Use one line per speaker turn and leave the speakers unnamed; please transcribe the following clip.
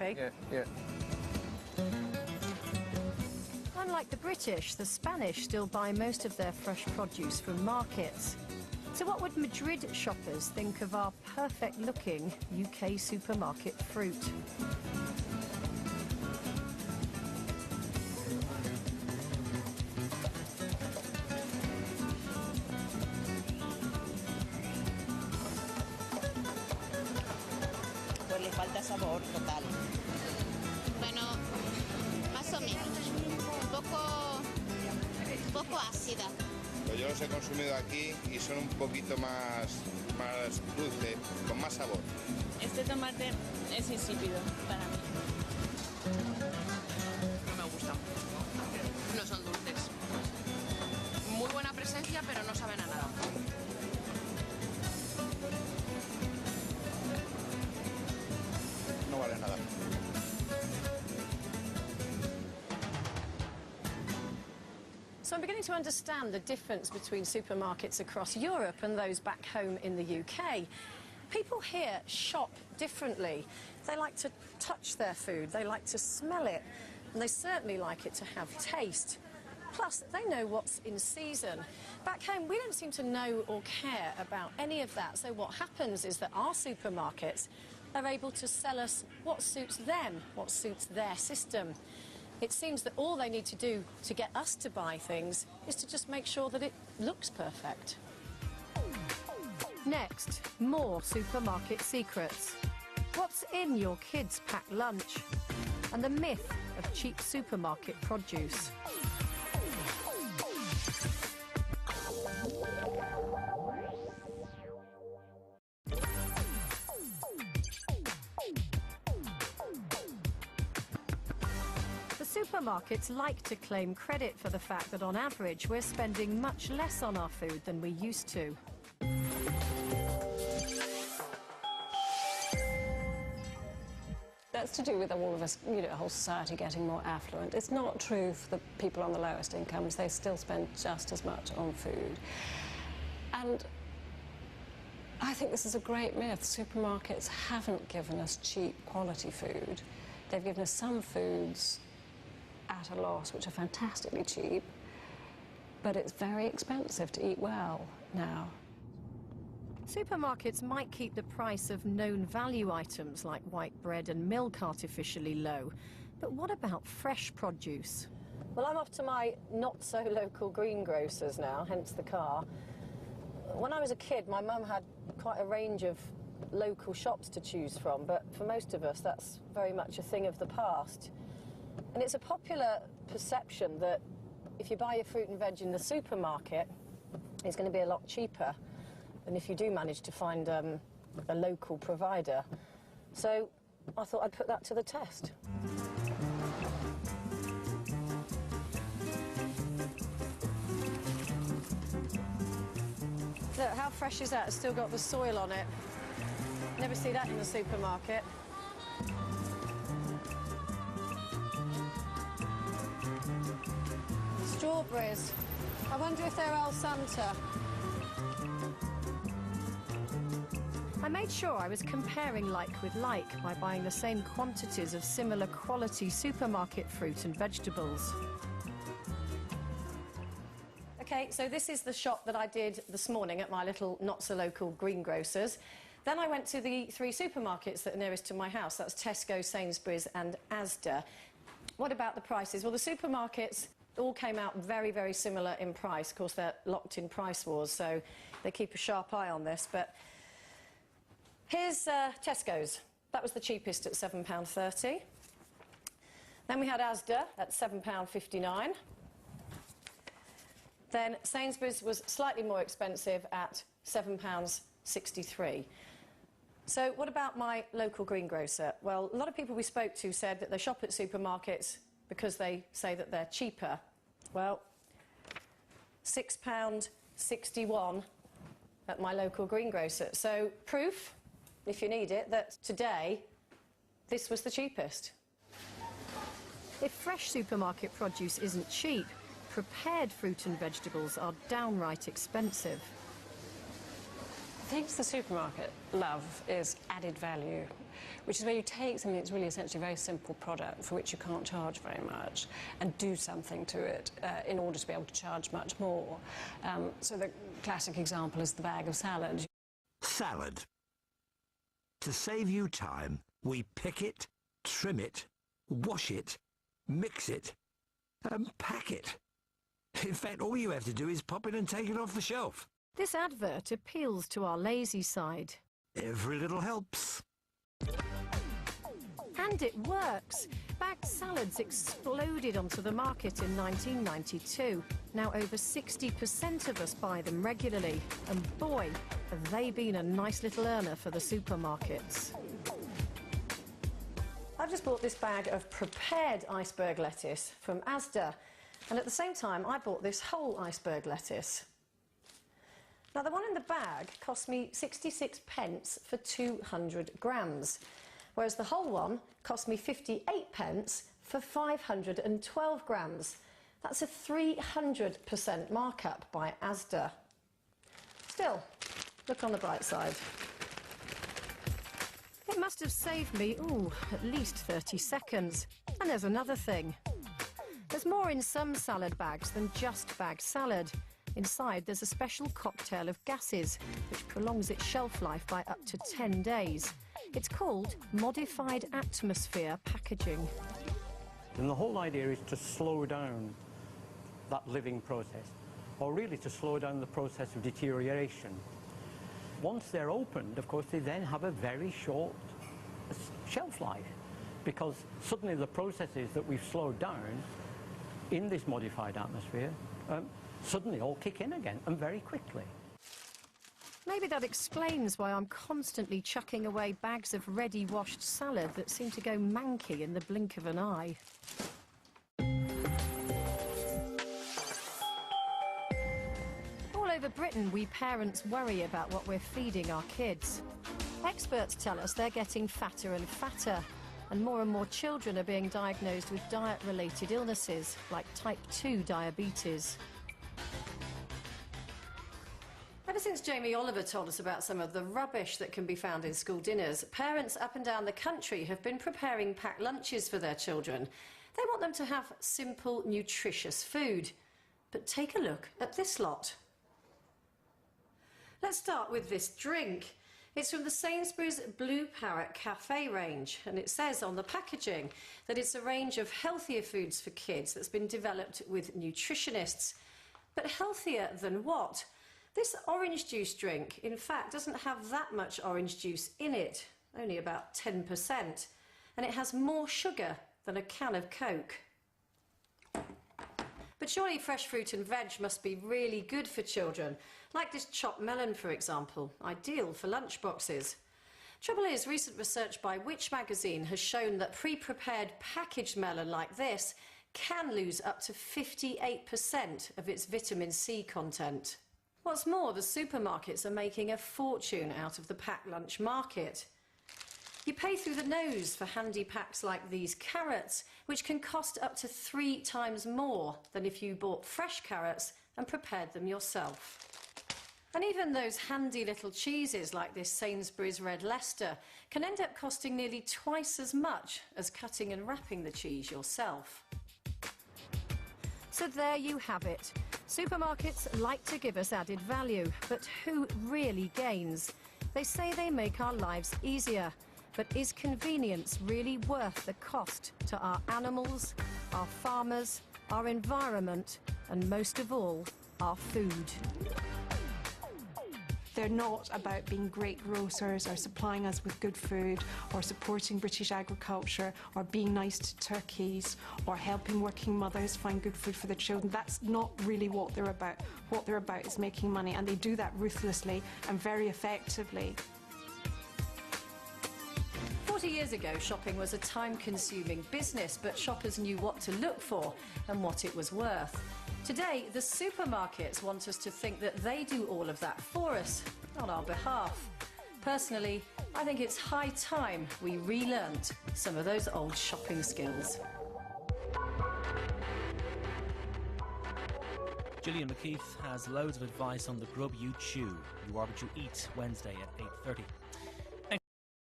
happy?
Yeah.
Unlike the British, the Spanish still buy most of their fresh produce from markets. So what would Madrid shoppers think of our perfect-looking UK supermarket fruit?
Pues le falta sabor total.
Bueno, más o menos. Un poco ácida.
Pues yo los he consumido aquí y son un poquito más dulce, con más sabor.
Este tomate es insípido para mí.
No me gusta. No son dulces. Muy buena presencia, pero no saben a nada.
No vale nada.
So I'm beginning to understand the difference between supermarkets across Europe and those back home in the UK. People here shop differently. They like to touch their food, they like to smell it, and they certainly like it to have taste. Plus, they know what's in season. Back home, we don't seem to know or care about any of that. So what happens is that our supermarkets are able to sell us what suits them, what suits their system. It seems that all they need to do to get us to buy things is to just make sure that it looks perfect. Next, more supermarket secrets. What's in your kids' packed lunch? And the myth of cheap supermarket produce. Supermarkets like to claim credit for the fact that on average we're spending much less on our food than we used to.
That's to do with all of us, you know, whole society getting more affluent. It's not true for the people on the lowest incomes. They still spend just as much on food. And I think this is a great myth. Supermarkets haven't given us cheap quality food. They've given us some foods at a loss, which are fantastically cheap, but it's very expensive to eat well now.
Supermarkets might keep the price of known value items like white bread and milk artificially low, but what about fresh produce? Well, I'm off to my not-so-local greengrocers now, hence the car. When I was a kid, my mum had quite a range of local shops to choose from, but for most of us, that's very much a thing of the past. And it's a popular perception that if you buy your fruit and veg in the supermarket, it's going to be a lot cheaper than if you do manage to find a local provider. So I thought I'd put that to the test. Look, how fresh is that? It's still got the soil on it. Never see that in the supermarket. Strawberries. I wonder if they're Al Santa. I made sure I was comparing like with like by buying the same quantities of similar quality supermarket fruit and vegetables. OK, so this is the shop that I did this morning at my little not-so-local greengrocers. Then I went to the three supermarkets that are nearest to my house. That's Tesco, Sainsbury's and Asda. What about the prices? Well, the supermarkets all came out very, very similar in price. Of course, they're locked in price wars, so they keep a sharp eye on this. But here's Tesco's. That was the cheapest at £7.30. Then we had Asda at £7.59. Then Sainsbury's was slightly more expensive at £7.63. So what about my local greengrocer? Well, a lot of people we spoke to said that they shop at supermarkets because they say that they're cheaper. Well, £6.61 at my local greengrocer. So proof, if you need it, that today this was the cheapest. If fresh supermarket produce isn't cheap, prepared fruit and vegetables are downright expensive.
The things the supermarket love is added value, which is where you take something that's really essentially a very simple product for which you can't charge very much and do something to it in order to be able to charge much more. So the classic example is the bag of salad.
Salad. To save you time, we pick it, trim it, wash it, mix it and pack it. In fact, all you have to do is pop it and take it off the shelf.
This advert appeals to our lazy side.
Every little helps.
And it works. Bagged salads exploded onto the market in 1992. Now over 60% of us buy them regularly. And boy, have they been a nice little earner for the supermarkets. I've just bought this bag of prepared iceberg lettuce from Asda. And at the same time, I bought this whole iceberg lettuce. Now, the one in the bag cost me 66 pence for 200 grams, whereas the whole one cost me 58 pence for 512 grams. That's a 300% markup by Asda. Still, look on the bright side. It must have saved me, at least 30 seconds. And there's another thing. There's more in some salad bags than just bagged salad. Inside, there's a special cocktail of gases, which prolongs its shelf life by up to 10 days. It's called modified atmosphere packaging.
And the whole idea is to slow down that living process, or really to slow down the process of deterioration. Once they're opened, of course, they then have a very short shelf life, because suddenly the processes that we've slowed down in this modified atmosphere suddenly all kick in again, and very quickly.
Maybe that explains why I'm constantly chucking away bags of ready washed salad that seem to go manky in the blink of an eye. All over Britain, we parents worry about what we're feeding our kids. Experts tell us they're getting fatter and fatter, and more children are being diagnosed with diet-related illnesses like type 2 diabetes. Ever since Jamie Oliver told us about some of the rubbish that can be found in school dinners, parents up and down the country have been preparing packed lunches for their children. They want them to have simple, nutritious food. But take a look at this lot. Let's start with this drink. It's from the Sainsbury's Blue Parrot Cafe range, and it says on the packaging that it's a range of healthier foods for kids that's been developed with nutritionists. But healthier than what? This orange juice drink, in fact, doesn't have that much orange juice in it, only about 10%, and it has more sugar than a can of Coke. But surely fresh fruit and veg must be really good for children, like this chopped melon, for example, ideal for lunchboxes. Trouble is, recent research by Which? Magazine has shown that pre-prepared packaged melon like this can lose up to 58% of its vitamin C content. What's more, the supermarkets are making a fortune out of the packed lunch market. You pay through the nose for handy packs like these carrots, which can cost up to 3 times more than if you bought fresh carrots and prepared them yourself. And even those handy little cheeses like this Sainsbury's Red Leicester can end up costing nearly twice as much as cutting and wrapping the cheese yourself. So there you have it. Supermarkets like to give us added value, but who really gains? They say they make our lives easier, but is convenience really worth the cost to our animals, our farmers, our environment, and most of all, our food?
They're not about being great grocers or supplying us with good food or supporting British agriculture or being nice to turkeys or helping working mothers find good food for their children. That's not really what they're about. What they're about is making money, and they do that ruthlessly and very effectively.
40 years ago, shopping was a time-consuming business, but shoppers knew what to look for and what it was worth. Today, the supermarkets want us to think that they do all of that for us, on our behalf. Personally, I think it's high time we relearnt some of those old shopping skills.
Gillian McKeith has loads of advice on the grub you chew. You are what you eat, Wednesday at 8:30.